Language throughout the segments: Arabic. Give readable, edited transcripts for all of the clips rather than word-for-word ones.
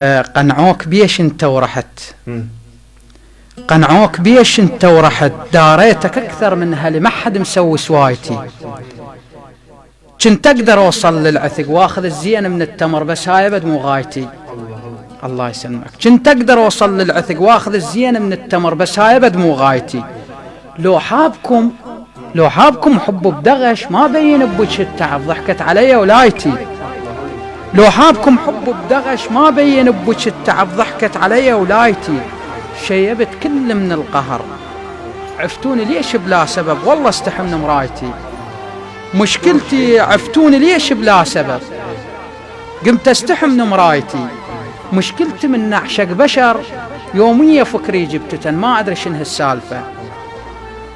قنعوك بيش انت ورحت قنعوك بيش انت ورحت داريتك اكثر من هالي ما حد مسوي سوايتي. كنت اقدر اوصل للعثق واخذ الزين من التمر بس هاي ابد مو غايتي. الله يسلمك. كنت اقدر اوصل للعثق واخذ الزين من التمر بس هاي ابد مو غايتي. لو حابكم حبوا بدغش ما بين بوجه التعب ضحكت علي ولايتي. لو حابكم حبوا بدغش ما بين بوجه التعب ضحكت علي ولايتي. شيبت كل من القهر عفتوني ليش بلا سبب والله استحم من مرايتي. مشكلتي عفتوني ليش بلا سبب قمت استحم من مرايتي. مشكلتي من نعشق بشر يومية فكري جبتتن ما أدري شنه السالفة.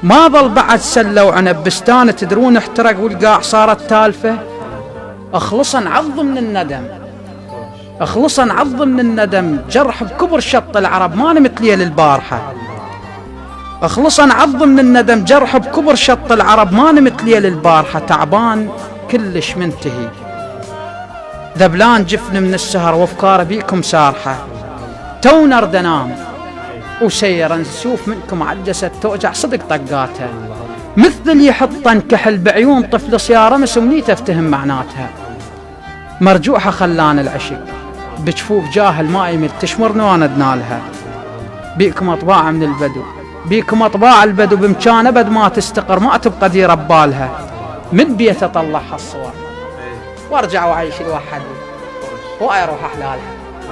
ما ظل بعد سلة وعنب بستان تدرون احترق والقاع صارت تالفة. اخلصا عض من الندم اخلصا عض من الندم جرح بكبر شط العرب ما نمت لي للبارحة. اخلصا عض من الندم جرح بكبر شط العرب ما نمت لي للبارحة. تعبان كلش منتهي ذبلان جفن من السهر وافكار بيكم سارحة. تو نرد انام وسيرا نسوف منكم عجست توجع صدق طقاتها. مثل اللي يحطن كحل بعيون طفل صيارة مسمنيته افتهم معناتها. مرجوحة خلان العشق بجفوف جاهل ما يمل تشمرني وانا ادنالها. بيكم اطباع من البدو بيكم اطباع البدو بمكان ابد ما تستقر ما تبقى دير ببالها. من بيت اطلعها الصور وارجع واعيش لوحدي واروح احلالها.